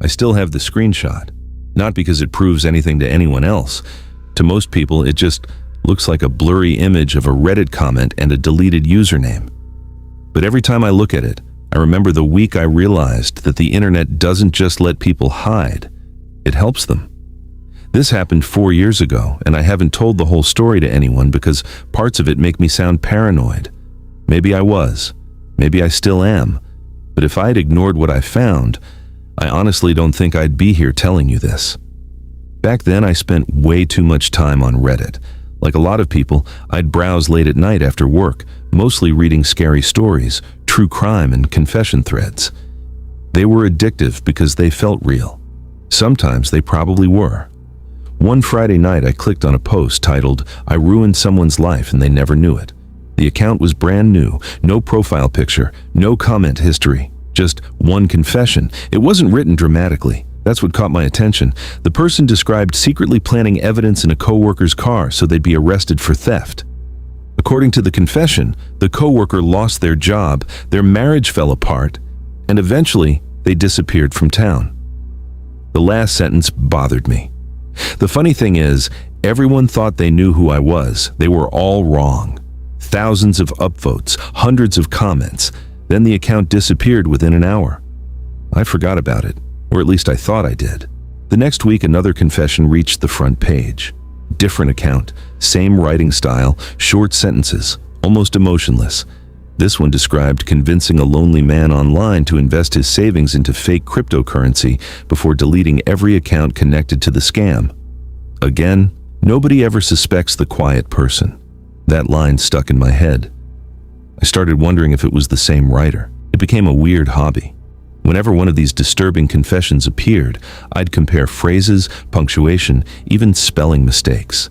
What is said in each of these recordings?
I still have the screenshot, not because it proves anything to anyone else. To most people, it just looks like a blurry image of a Reddit comment and a deleted username. But every time I look at it, I remember the week I realized that the internet doesn't just let people hide, it helps them. This happened 4 years ago, and I haven't told the whole story to anyone because parts of it make me sound paranoid. Maybe I was, maybe I still am, but if I had ignored what I found, I honestly don't think I'd be here telling you this. Back then, I spent way too much time on Reddit. Like a lot of people, I'd browse late at night after work, mostly reading scary stories, true crime, and confession threads. They were addictive because they felt real. Sometimes they probably were. One Friday night, I clicked on a post titled, "I ruined someone's life and they never knew it." The account was brand new, no profile picture, no comment history, just one confession. It wasn't written dramatically. That's what caught my attention. The person described secretly planting evidence in a coworker's car so they'd be arrested for theft. According to the confession, the coworker lost their job, their marriage fell apart, and eventually they disappeared from town. The last sentence bothered me. The funny thing is, everyone thought they knew who I was. They were all wrong. Thousands of upvotes, hundreds of comments. Then the account disappeared within an hour. I forgot about it, or at least I thought I did. The next week, another confession reached the front page. Different account, same writing style, short sentences, almost emotionless. This one described convincing a lonely man online to invest his savings into fake cryptocurrency before deleting every account connected to the scam. Again, nobody ever suspects the quiet person. That line stuck in my head. I started wondering if it was the same writer. It became a weird hobby. Whenever one of these disturbing confessions appeared, I'd compare phrases, punctuation, even spelling mistakes.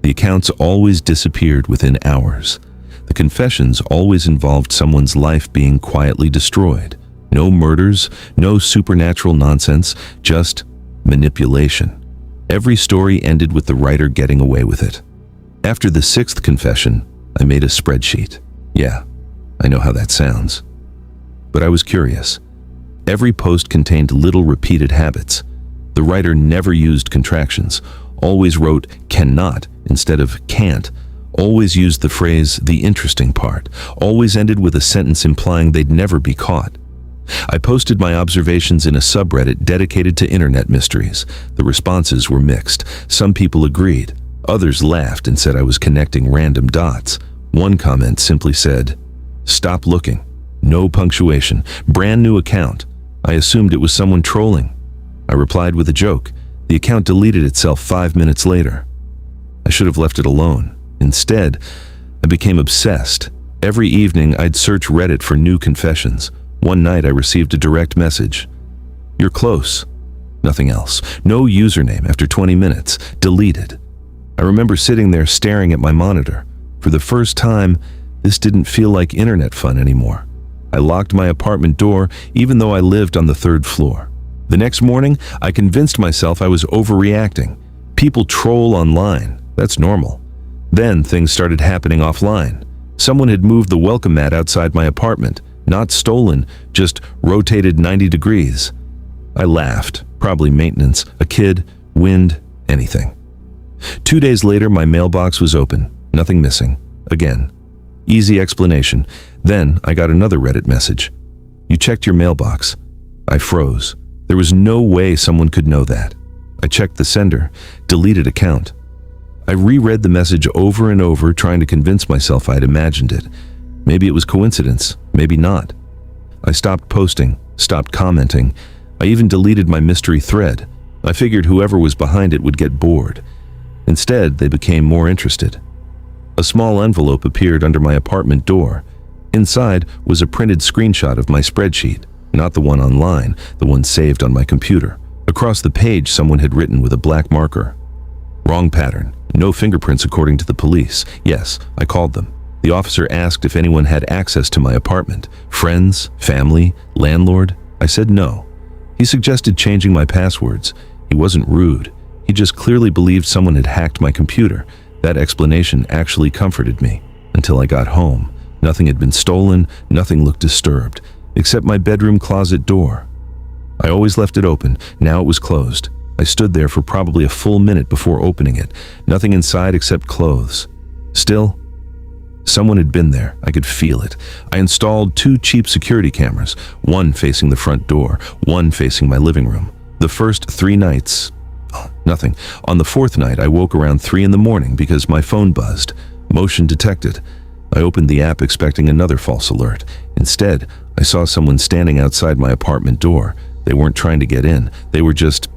The accounts always disappeared within hours. The confessions always involved someone's life being quietly destroyed. No murders, no supernatural nonsense, just manipulation. Every story ended with the writer getting away with it. After the 6th confession, I made a spreadsheet. Yeah, I know how that sounds. But I was curious. Every post contained little repeated habits. The writer never used contractions, always wrote cannot instead of can't, always used the phrase the interesting part, always ended with a sentence implying they'd never be caught. I posted my observations in a subreddit dedicated to internet mysteries. The responses were mixed. Some people agreed. Others laughed and said I was connecting random dots. One comment simply said, "Stop looking. No punctuation. Brand new account." I assumed it was someone trolling. I replied with a joke. The account deleted itself 5 minutes later. I should have left it alone. Instead, I became obsessed. Every evening, I'd search Reddit for new confessions. One night, I received a direct message. "You're close." Nothing else. No username after 20 minutes. Deleted. I remember sitting there staring at my monitor. For the first time, this didn't feel like internet fun anymore. I locked my apartment door, even though I lived on the 3rd floor. The next morning, I convinced myself I was overreacting. People troll online. That's normal. Then things started happening offline. Someone had moved the welcome mat outside my apartment. Not stolen, just rotated 90 degrees. I laughed. Probably maintenance, a kid, wind, anything. 2 days later, my mailbox was open. Nothing missing. Again. Easy explanation. Then I got another Reddit message. "You checked your mailbox." I froze. There was no way someone could know that. I checked the sender. Deleted account. I reread the message over and over, trying to convince myself I'd imagined it. Maybe it was coincidence, maybe not. I stopped posting, stopped commenting. I even deleted my mystery thread. I figured whoever was behind it would get bored. Instead, they became more interested. A small envelope appeared under my apartment door. Inside was a printed screenshot of my spreadsheet, not the one online, the one saved on my computer. Across the page, someone had written with a black marker, "Wrong pattern. No fingerprints according to the police." Yes, I called them. The officer asked if anyone had access to my apartment. Friends, family, landlord? I said no. He suggested changing my passwords. He wasn't rude. He just clearly believed someone had hacked my computer. That explanation actually comforted me. Until I got home. Nothing had been stolen, nothing looked disturbed, except my bedroom closet door. I always left it open. Now it was closed. I stood there for probably a full minute before opening it. Nothing inside except clothes. Still, someone had been there. I could feel it. I installed 2 cheap security cameras, one facing the front door, one facing my living room. The first 3 nights, nothing. On the 4th night, I woke around 3 in the morning because my phone buzzed. Motion detected. I opened the app expecting another false alert. Instead, I saw someone standing outside my apartment door. They weren't trying to get in. They were just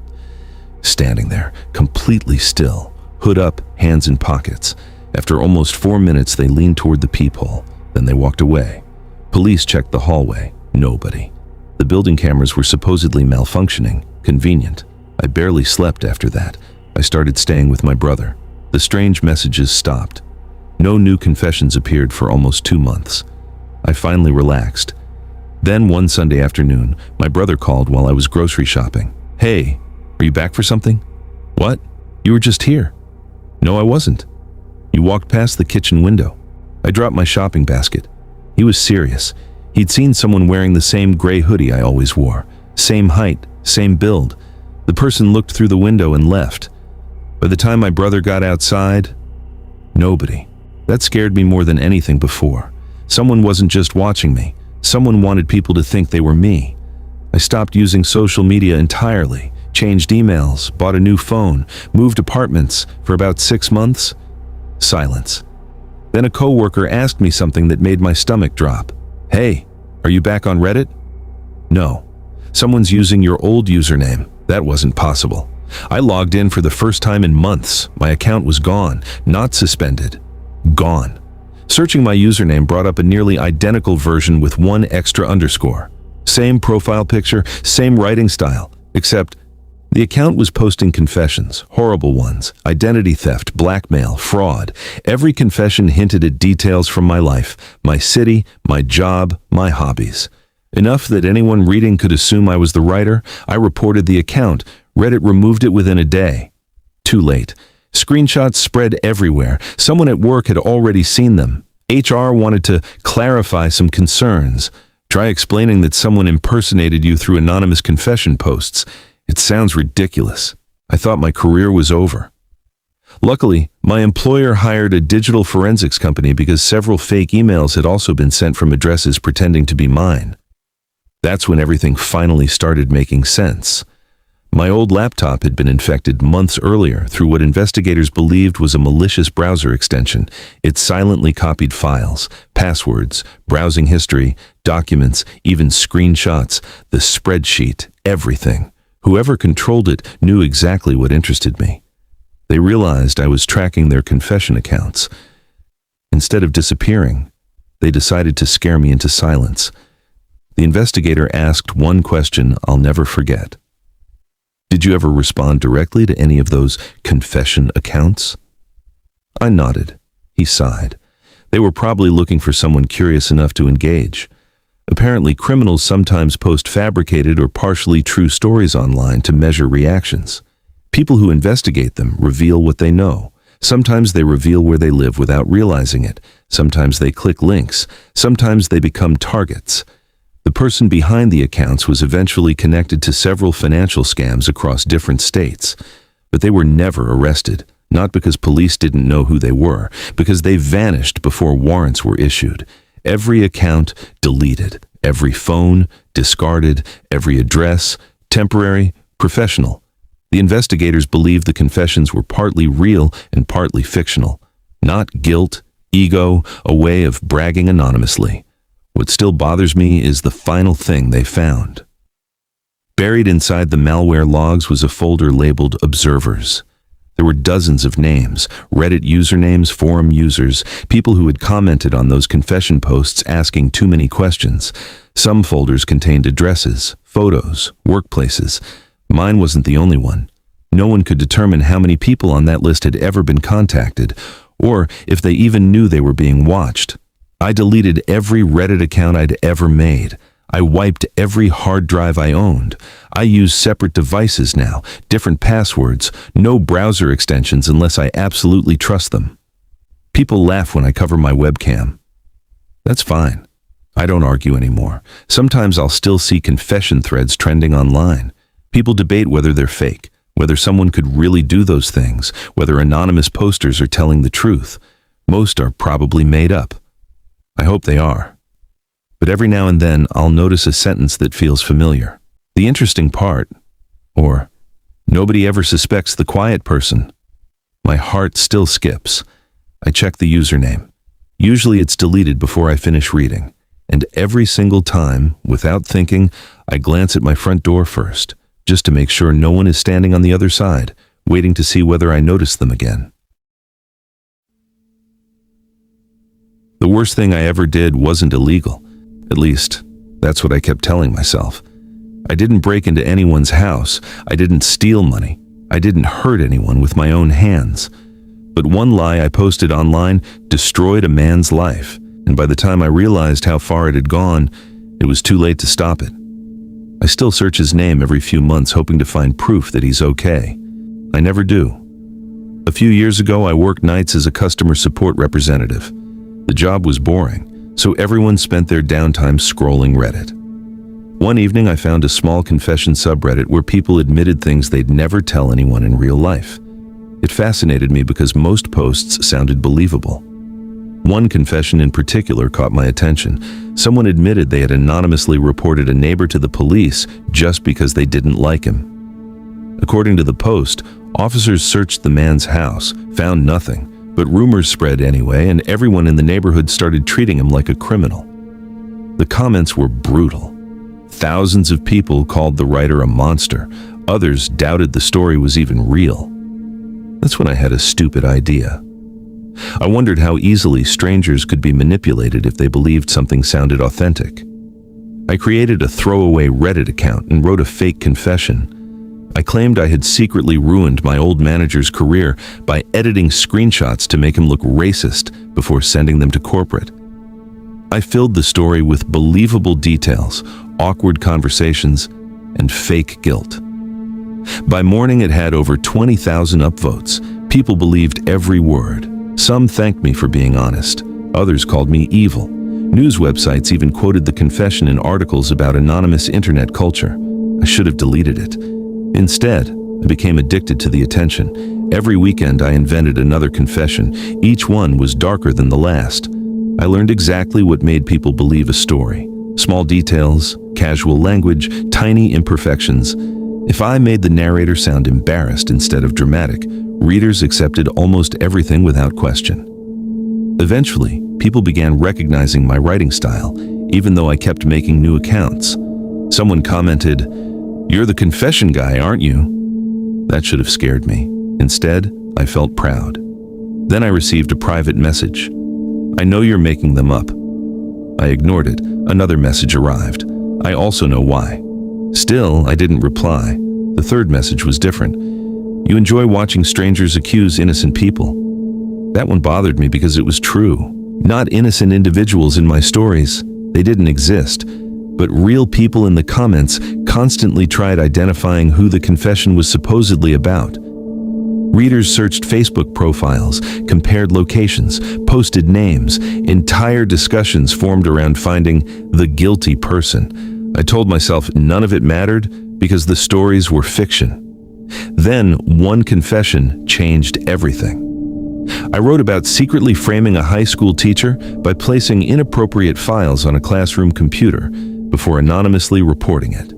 standing there, completely still, hood up, hands in pockets. After almost 4 minutes, they leaned toward the peephole. Then they walked away. Police checked the hallway. Nobody. The building cameras were supposedly malfunctioning. Convenient. I barely slept after that. I started staying with my brother. The strange messages stopped. No new confessions appeared for almost 2 months. I finally relaxed. Then one Sunday afternoon, my brother called while I was grocery shopping. "Hey, are you back for something?" "What? You were just here." "No, I wasn't." "You walked past the kitchen window." I dropped my shopping basket. He was serious. He'd seen someone wearing the same gray hoodie I always wore. Same height, same build. The person looked through the window and left. By the time my brother got outside, nobody. That scared me more than anything before. Someone wasn't just watching me. Someone wanted people to think they were me. I stopped using social media entirely, changed emails, bought a new phone, moved apartments. For about 6 months, silence. Then a coworker asked me something that made my stomach drop. "Hey, are you back on Reddit?" "No. Someone's using your old username." That wasn't possible. I logged in for the first time in months. My account was gone, not suspended. Gone. Searching my username brought up a nearly identical version with 1 extra underscore. Same profile picture, same writing style, except the account was posting confessions, horrible ones, identity theft, blackmail, fraud. Every confession hinted at details from my life, my city, my job, my hobbies. Enough that anyone reading could assume I was the writer. I reported the account. Reddit removed it within a day. Too late. Screenshots spread everywhere. Someone at work had already seen them. HR wanted to clarify some concerns. Try explaining that someone impersonated you through anonymous confession posts. It sounds ridiculous. I thought my career was over. Luckily, my employer hired a digital forensics company because several fake emails had also been sent from addresses pretending to be mine. That's when everything finally started making sense. My old laptop had been infected months earlier through what investigators believed was a malicious browser extension. It silently copied files, passwords, browsing history, documents, even screenshots, the spreadsheet, everything. Whoever controlled it knew exactly what interested me. They realized I was tracking their confession accounts. Instead of disappearing, they decided to scare me into silence. The investigator asked one question I'll never forget. "Did you ever respond directly to any of those confession accounts?" I nodded. He sighed. They were probably looking for someone curious enough to engage. Apparently, criminals sometimes post fabricated or partially true stories online to measure reactions. People who investigate them reveal what they know. Sometimes they reveal where they live without realizing it. Sometimes they click links. Sometimes they become targets. The person behind the accounts was eventually connected to several financial scams across different states, but they were never arrested, not because police didn't know who they were, because they vanished before warrants were issued. Every account deleted, every phone discarded, every address temporary, professional. The investigators believed the confessions were partly real and partly fictional, not guilt, ego, a way of bragging anonymously. What still bothers me is the final thing they found. Buried inside the malware logs was a folder labeled Observers. There were dozens of names, Reddit usernames, forum users, people who had commented on those confession posts asking too many questions. Some folders contained addresses, photos, workplaces. Mine wasn't the only one. No one could determine how many people on that list had ever been contacted, or if they even knew they were being watched. I deleted every Reddit account I'd ever made. I wiped every hard drive I owned. I use separate devices now, different passwords, no browser extensions unless I absolutely trust them. People laugh when I cover my webcam. That's fine. I don't argue anymore. Sometimes I'll still see confession threads trending online. People debate whether they're fake, whether someone could really do those things, whether anonymous posters are telling the truth. Most are probably made up. I hope they are. But every now and then I'll notice a sentence that feels familiar. The interesting part, or nobody ever suspects the quiet person. My heart still skips. I check the username. Usually it's deleted before I finish reading. And every single time, without thinking, I glance at my front door first, just to make sure no one is standing on the other side, waiting to see whether I notice them again. The worst thing I ever did wasn't illegal. At least, that's what I kept telling myself. I didn't break into anyone's house. I didn't steal money. I didn't hurt anyone with my own hands. But one lie I posted online destroyed a man's life, and by the time I realized how far it had gone, it was too late to stop it. I still search his name every few months hoping to find proof that he's okay. I never do. A few years ago, I worked nights as a customer support representative. The job was boring, so everyone spent their downtime scrolling Reddit. One evening, I found a small confession subreddit where people admitted things they'd never tell anyone in real life. It fascinated me because most posts sounded believable. One confession in particular caught my attention. Someone admitted they had anonymously reported a neighbor to the police just because they didn't like him. According to the post, officers searched the man's house, found nothing, but rumors spread anyway, and everyone in the neighborhood started treating him like a criminal. The comments were brutal. Thousands of people called the writer a monster. Others doubted the story was even real. That's when I had a stupid idea. I wondered how easily strangers could be manipulated if they believed something sounded authentic. I created a throwaway Reddit account and wrote a fake confession. I claimed I had secretly ruined my old manager's career by editing screenshots to make him look racist before sending them to corporate. I filled the story with believable details, awkward conversations, and fake guilt. By morning, it had over 20,000 upvotes. People believed every word. Some thanked me for being honest. Others called me evil. News websites even quoted the confession in articles about anonymous internet culture. I should have deleted it. Instead, I became addicted to the attention. Every weekend, I invented another confession. Each one was darker than the last. I learned exactly what made people believe a story. Small details, casual language, tiny imperfections. If I made the narrator sound embarrassed instead of dramatic, readers accepted almost everything without question. Eventually, people began recognizing my writing style, even though I kept making new accounts. Someone commented, "You're the confession guy, aren't you?" That should have scared me. Instead, I felt proud. Then I received a private message. "I know you're making them up." I ignored it. Another message arrived. I also know why. Still, I didn't reply. The third message was different. "You enjoy watching strangers accuse innocent people." That one bothered me because it was true. Not innocent individuals in my stories. They didn't exist. But real people in the comments constantly tried identifying who the confession was supposedly about. Readers searched Facebook profiles, compared locations, posted names. Entire discussions formed around finding the guilty person. I told myself none of it mattered because the stories were fiction. Then one confession changed everything. I wrote about secretly framing a high school teacher by placing inappropriate files on a classroom computer before anonymously reporting it.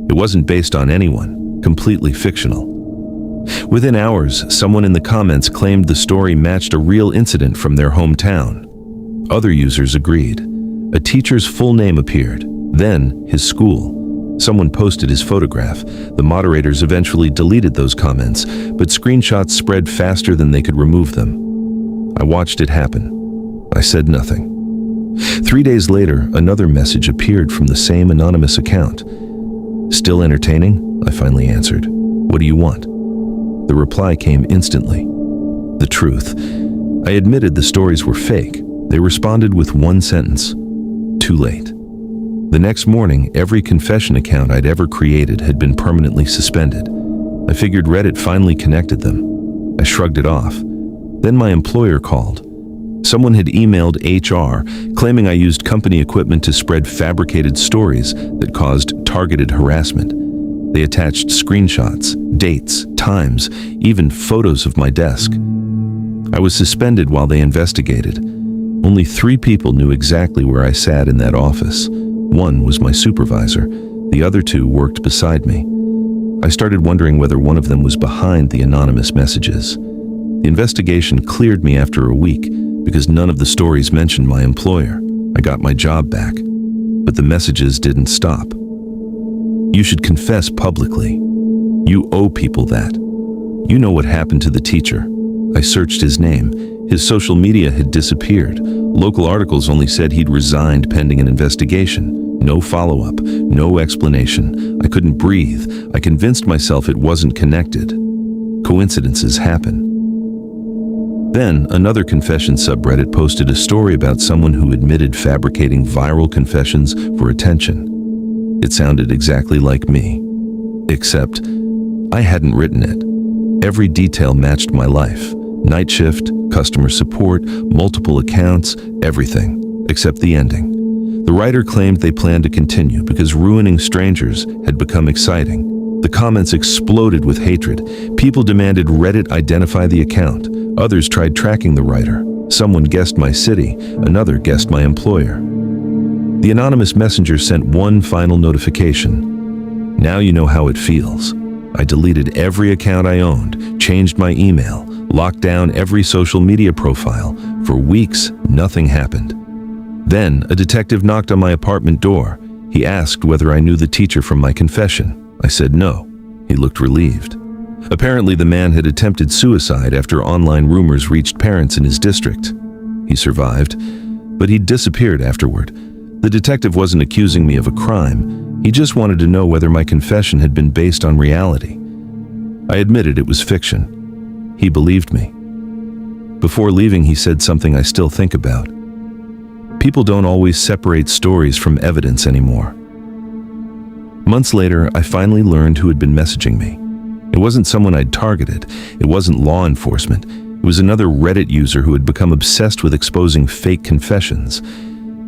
It wasn't based on anyone, completely fictional. Within hours, someone in the comments claimed the story matched a real incident from their hometown. Other users agreed. A teacher's full name appeared, then his school. Someone posted his photograph. The moderators eventually deleted those comments, but screenshots spread faster than they could remove them. I watched it happen. I said nothing. 3 days later, another message appeared from the same anonymous account. "Still entertaining?" I finally answered. "What do you want?" The reply came instantly. The truth. I admitted the stories were fake. They responded with one sentence. Too late. The next morning, every confession account I'd ever created had been permanently suspended. I figured Reddit finally connected them. I shrugged it off. Then my employer called. Someone had emailed HR claiming I used company equipment to spread fabricated stories that caused targeted harassment. They attached screenshots, dates, times, even photos of my desk. I was suspended while they investigated. Only 3 people knew exactly where I sat in that office. One was my supervisor. The other 2 worked beside me. I started wondering whether one of them was behind the anonymous messages. The investigation cleared me after a week because none of the stories mentioned my employer. I got my job back. But the messages didn't stop. You should confess publicly. You owe people that. You know what happened to the teacher. I searched his name. His social media had disappeared. Local articles only said he'd resigned pending an investigation. No follow-up, no explanation. I couldn't breathe. I convinced myself it wasn't connected. Coincidences happen. Then, another confession subreddit posted a story about someone who admitted fabricating viral confessions for attention. It sounded exactly like me. Except, I hadn't written it. Every detail matched my life. Night shift, customer support, multiple accounts, everything, except the ending. The writer claimed they planned to continue because ruining strangers had become exciting. The comments exploded with hatred. People demanded Reddit identify the account. Others tried tracking the writer. Someone guessed my city, another guessed my employer. The anonymous messenger sent one final notification. Now you know how it feels. I deleted every account I owned, changed my email, locked down every social media profile. For weeks, nothing happened. Then, a detective knocked on my apartment door. He asked whether I knew the teacher from my confession. I said no. He looked relieved. Apparently, the man had attempted suicide after online rumors reached parents in his district. He survived, but he disappeared afterward. The detective wasn't accusing me of a crime. He just wanted to know whether my confession had been based on reality. I admitted it was fiction. He believed me. Before leaving, he said something I still think about. People don't always separate stories from evidence anymore. Months later, I finally learned who had been messaging me. It wasn't someone I'd targeted. It wasn't law enforcement. It was another Reddit user who had become obsessed with exposing fake confessions.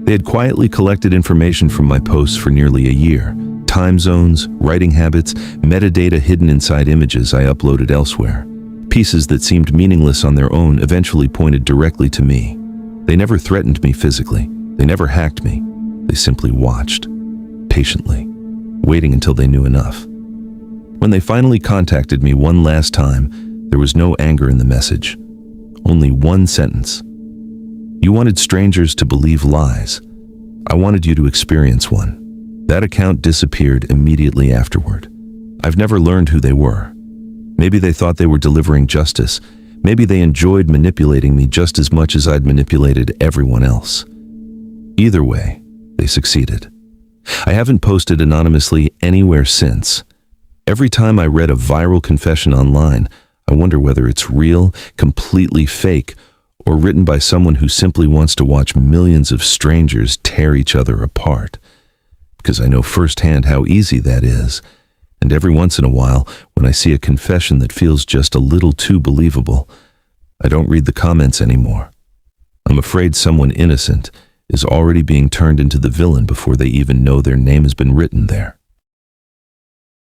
They had quietly collected information from my posts for nearly a year. Time zones, writing habits, metadata hidden inside images I uploaded elsewhere. Pieces that seemed meaningless on their own eventually pointed directly to me. They never threatened me physically. They never hacked me. They simply watched, patiently, waiting until they knew enough. When they finally contacted me one last time, there was no anger in the message. Only one sentence. You wanted strangers to believe lies. I wanted you to experience one. That account disappeared immediately afterward. I've never learned who they were. Maybe they thought they were delivering justice. Maybe they enjoyed manipulating me just as much as I'd manipulated everyone else. Either way, they succeeded. I haven't posted anonymously anywhere since. Every time I read a viral confession online, I wonder whether it's real, completely fake, or written by someone who simply wants to watch millions of strangers tear each other apart. Because I know firsthand how easy that is. And every once in a while, when I see a confession that feels just a little too believable, I don't read the comments anymore. I'm afraid someone innocent is already being turned into the villain before they even know their name has been written there.